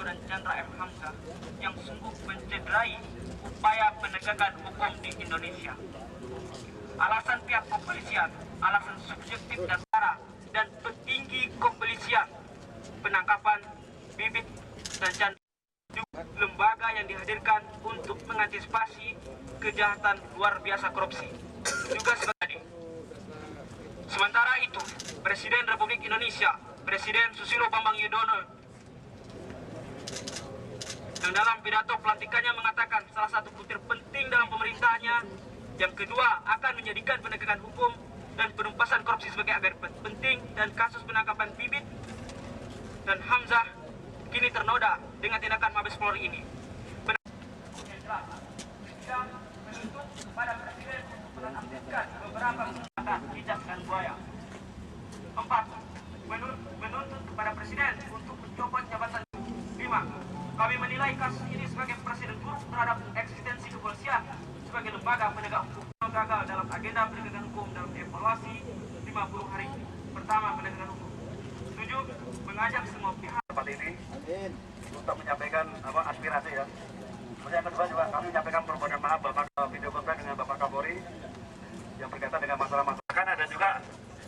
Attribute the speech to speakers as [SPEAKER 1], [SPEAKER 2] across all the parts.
[SPEAKER 1] dan Chandra M. Hamzah yang sungguh mencederai upaya penegakan hukum di Indonesia. Alasan pihak kepolisian, alasan subjektif dan sara dan petinggi kepolisian penangkapan Bibit dan Chandra lembaga yang dihadirkan untuk mengantisipasi kejahatan luar biasa korupsi juga sebagai. Sementara itu, Presiden Republik Indonesia, Presiden Susilo Bambang Yudhoyono, yang dalam pidato pelantikannya mengatakan salah satu butir penting dalam pemerintahnya, yang kedua akan menjadikan penegakan hukum dan penuntasan korupsi sebagai agar penting, dan kasus penangkapan Bibit dan Hamzah kini ternoda dengan tindakan Mabes Polri ini. Menuntut kepada Presiden untuk menonaktifkan beberapa kegiatan cicak dan buaya. 4. Menuntut kepada Presiden untuk mencopot jabatan. 5. Kami menilai kasus ini sebagai presiden buruk terhadap eksistensi kepolisian sebagai lembaga penegak hukum. Gagal dalam agenda penegakan hukum dalam evaluasi 50 hari pertama penegakan hukum. 7. Mengajak semua pihak
[SPEAKER 2] tempat ini untuk menyampaikan aspirasi ya. Kemudian yang kedua juga kami menyampaikan permohonan maaf Bapak video conference dengan Bapak Kapolri yang berkaitan dengan masalah-masalah. Kan ada juga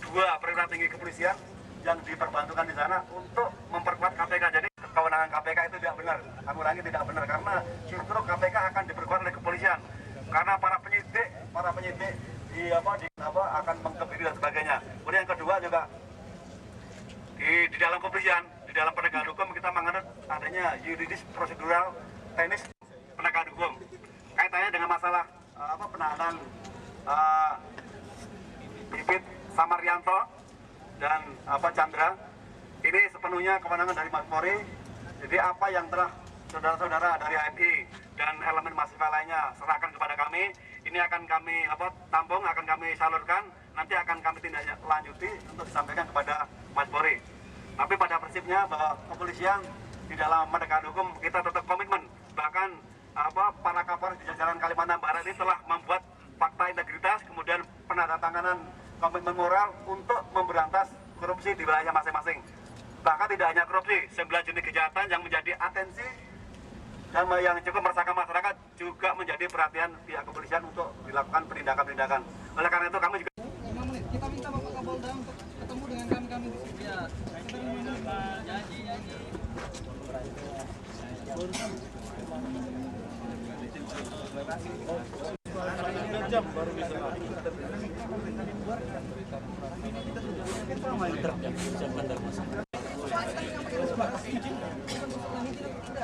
[SPEAKER 2] 2 perwira tinggi kepolisian yang diperbantukan di sana untuk memperkuat KPK. Jadi kewenangan KPK itu tidak benar. Kami ulangi, tidak benar, karena justru KPK akan diperkuat oleh kepolisian. Karena para penyidik akan mengkebiri dan sebagainya. Kemudian yang kedua juga di dalam kepolisian, di dalam penegakan hukum kita menganut adanya yuridis prosedural teknis penegakan hukum kaitannya dengan masalah penahanan Bibit Samaryanto dan Chandra. Ini sepenuhnya kewenangan dari Mabes Polri. Jadi apa yang telah saudara-saudara dari HMI dan elemen mahasiswa lainnya serahkan kepada kami, ini akan kami tampung, akan kami salurkan, nanti akan kami tindak lanjuti untuk disampaikan kepada Mabes Polri. Tapi pada prinsipnya bahwa kepolisian di dalam penegakan hukum kita tetap komitmen. Bahkan para Kapolres di jajaran Kalimantan Barat ini telah membuat fakta integritas, kemudian penandatanganan komitmen moral untuk memberantas korupsi di wilayah masing-masing. Bahkan tidak hanya korupsi, 9 jenis kejahatan yang menjadi atensi dan yang cukup meresahkan masyarakat juga menjadi perhatian pihak kepolisian untuk dilakukan penindakan-penindakan. Oleh karena itu kami juga
[SPEAKER 3] kita minta Bapak Kapolda untuk ketemu dengan kami di sini. Ya, janji.
[SPEAKER 2] jam baru bisa.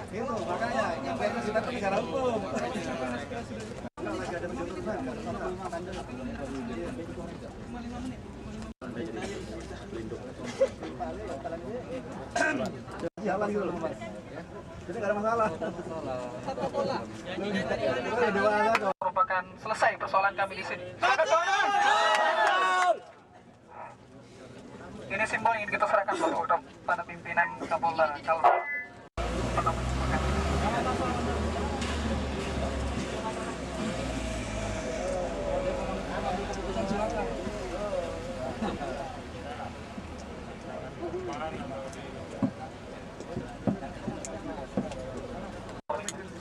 [SPEAKER 2] Itu makanya nyampe kita ke negara hukum. Jalan dulu Mas. Jadi nggak ada masalah.
[SPEAKER 3] Satu bola.
[SPEAKER 1] Merupakan selesai persoalan kami di sini. Ini simbol yang ingin kita serahkan pada pimpinan Kapolda Kalbar.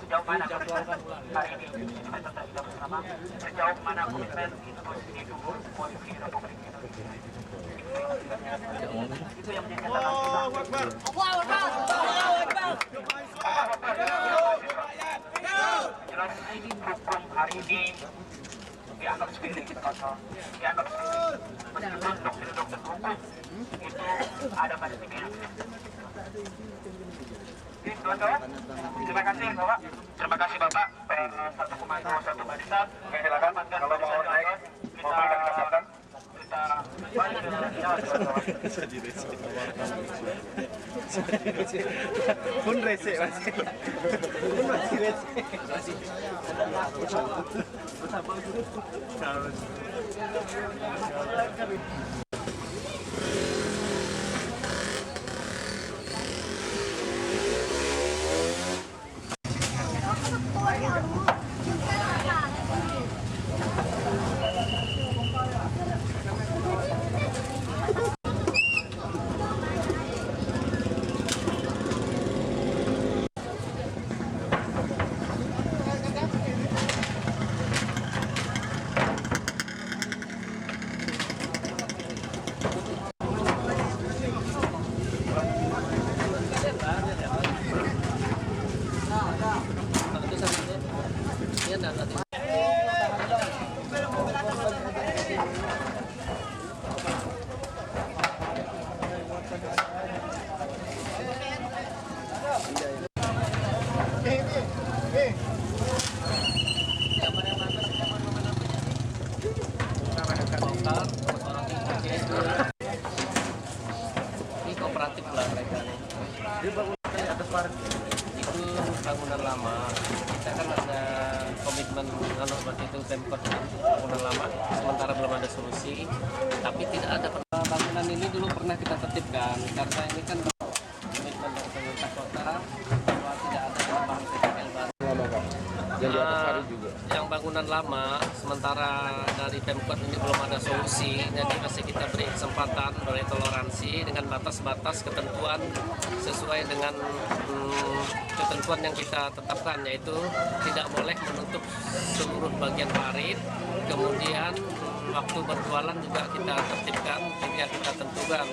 [SPEAKER 1] Sejauh mana hari ini kita bersama, sejauh mana komitmen institusi tubuh polisi Republik Indonesia. Itu yang menjadi catatan jelas hukum hari ini dianggap sepele, dianggap sepele. Meskipun dokter-dokter hukum itu ada pada pikiran. Teman-teman, terima kasih Bapak. Terima kasih Bapak. Satu komando, satu barisan.
[SPEAKER 2] Silakan kalau mau naik mobil dan kesehatan.
[SPEAKER 4] Pun rese masih. Pun masih rese.
[SPEAKER 5] Ini kooperatif lah mereka nih. Itu bangunan lama. Kita kan ada komitmen kalau seperti itu Pemkot bangunan lama. Sementara belum ada solusi. Tapi tidak ada bangunan ini dulu pernah kita tertibkan karena ini kan komitmen dari pemerintah kota bahwa tidak ada tambahan PPL baru.
[SPEAKER 4] Yang di atas hari juga.
[SPEAKER 5] Yang bangunan lama, sementara dari Pemkot ini belum ada solusi, jadi masih kita beri kesempatan, beri toleransi dengan batas-batas ketentuan sesuai dengan ketentuan yang kita tetapkan, yaitu tidak boleh menutup seluruh bagian parit, kemudian waktu berjualan juga kita tertibkan, juga kita tentukan.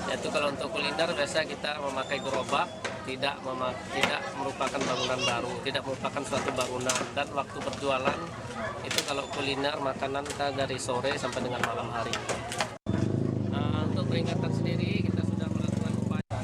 [SPEAKER 5] Yaitu kalau untuk kuliner biasa kita memakai gerobak, tidak merupakan bangunan baru, tidak merupakan suatu bangunan, dan waktu berjualan itu kalau kuliner makanan kita dari sore sampai dengan malam hari. Untuk peringatan sendiri kita sudah melakukan upaya.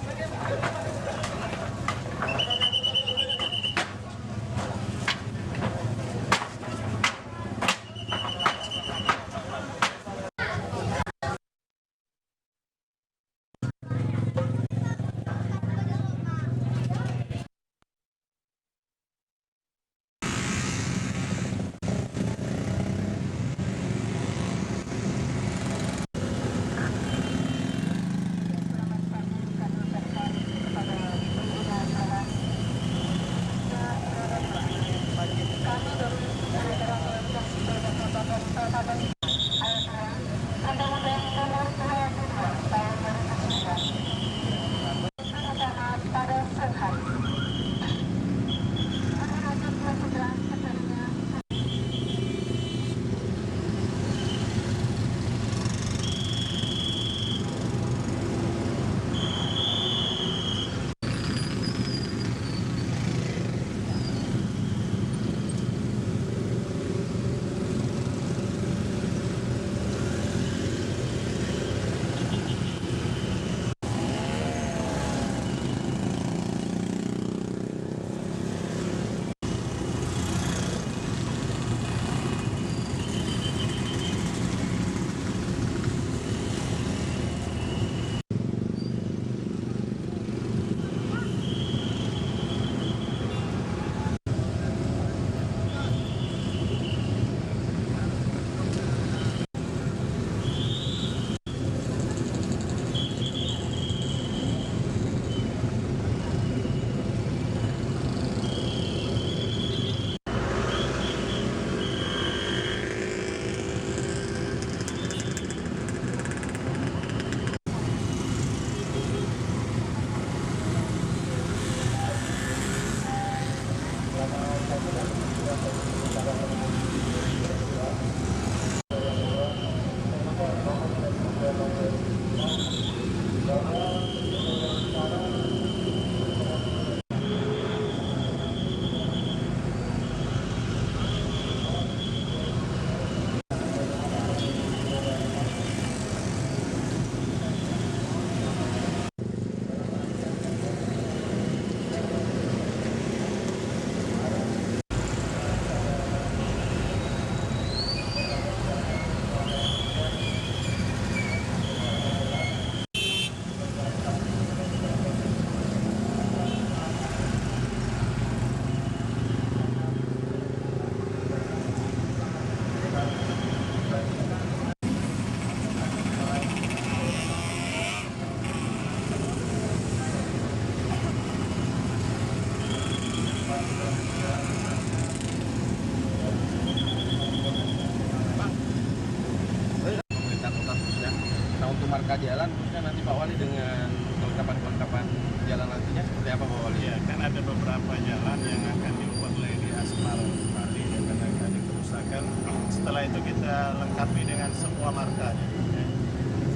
[SPEAKER 4] marka jalan, khususnya nanti Pak Wali dengan kelengkapan-kelengkapan jalan nantinya seperti apa Pak Wali?
[SPEAKER 6] Ya, kan ada beberapa jalan yang akan di-overlay di aspal Bali yang karena ada kerusakan. Setelah itu kita lengkapi dengan semua markanya. Ya.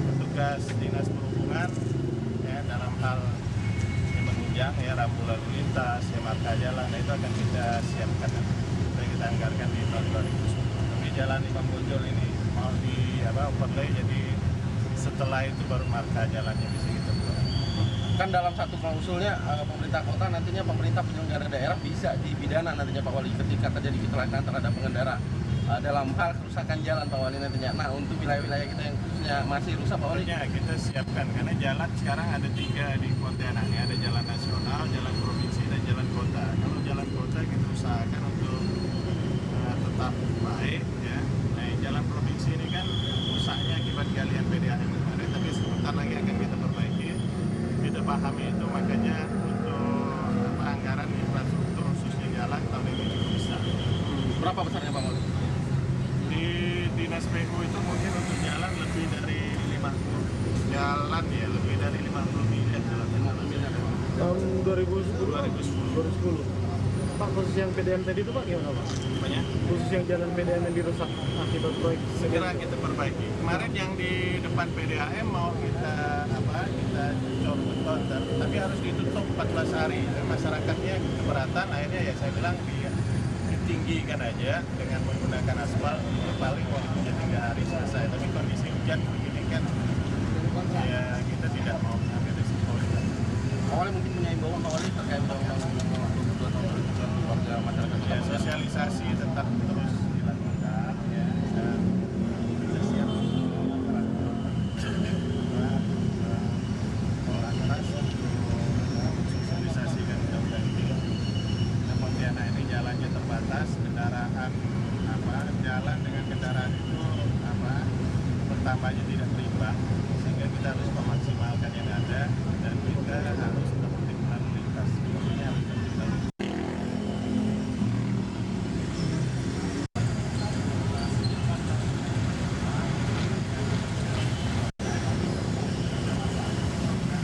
[SPEAKER 6] Petugas Dinas Perhubungan ya, dalam hal yang menunjang ya rambu lalu lintas, ya marka jalan, nah, itu akan kita siapkan dan kita anggarkan di tahun 2010. Tapi jalan Imam Bonjol ini mau di overlay, jadi setelah itu baru marka jalannya bisa kita buat.
[SPEAKER 4] kan dalam satu klausulnya pemerintah kota nantinya pemerintah penyelenggara daerah bisa dipidana nantinya Pak Wali ketika terjadi kecelakaan terhadap pengendara dalam hal kerusakan jalan Pak Wali nantinya. Nah untuk wilayah-wilayah kita yang khususnya masih rusak Pak Wali,
[SPEAKER 6] Tentunya kita siapkan karena jalan sekarang ada 3 di Pontianak ini, ada jalan nasional, jalan provinsi dan jalan kota. Kalau jalan kota kita usahakan untuk tetap baik ya. Nah jalan provinsi ini kan rusaknya akibat galian PDAM kemarin, tapi sebentar lagi akan kita perbaiki. Kita pahami itu, makanya untuk anggaran infrastruktur khususnya jalan tahun ini cukup besar.
[SPEAKER 4] berapa besarnya Pak Wali?
[SPEAKER 6] Di dinas PU itu mungkin untuk jalan lebih dari 50 jalan ya, lebih dari 50 miliar jalan.
[SPEAKER 4] 50 miliar Pak.
[SPEAKER 7] Tahun 2010. Pak, khusus yang PDM tadi itu Pak gimana Pak?
[SPEAKER 6] Banyak.
[SPEAKER 7] Khusus yang jalan PDM yang dirusak akibat proyek
[SPEAKER 6] Segera kita perbaiki. Kemarin yang di depan PDAM mau kita cor beton, tapi harus ditutup 14 hari. Masyarakatnya keberatan, akhirnya ya saya bilang ditinggikan aja dengan menggunakan aspal, paling waktunya 3 hari selesai. Tapi kondisi hujan begini kan, ya kita tidak mau ambil risiko.
[SPEAKER 4] Pak Wali mungkin punya imbauan Pak Wali terkait undang-undang 22 tahun 2000 warga masyarakat
[SPEAKER 6] Ya, sosialisasi tetap terus dilakukan ya, dan kita siap sosialisasikan undang-undang ini. Nah, Pontianak ini jalannya terbatas, kendaraan jalan dengan kendaraan itu bertambahnya tidak berimbang, sehingga kita harus memaksimalkan yang ada.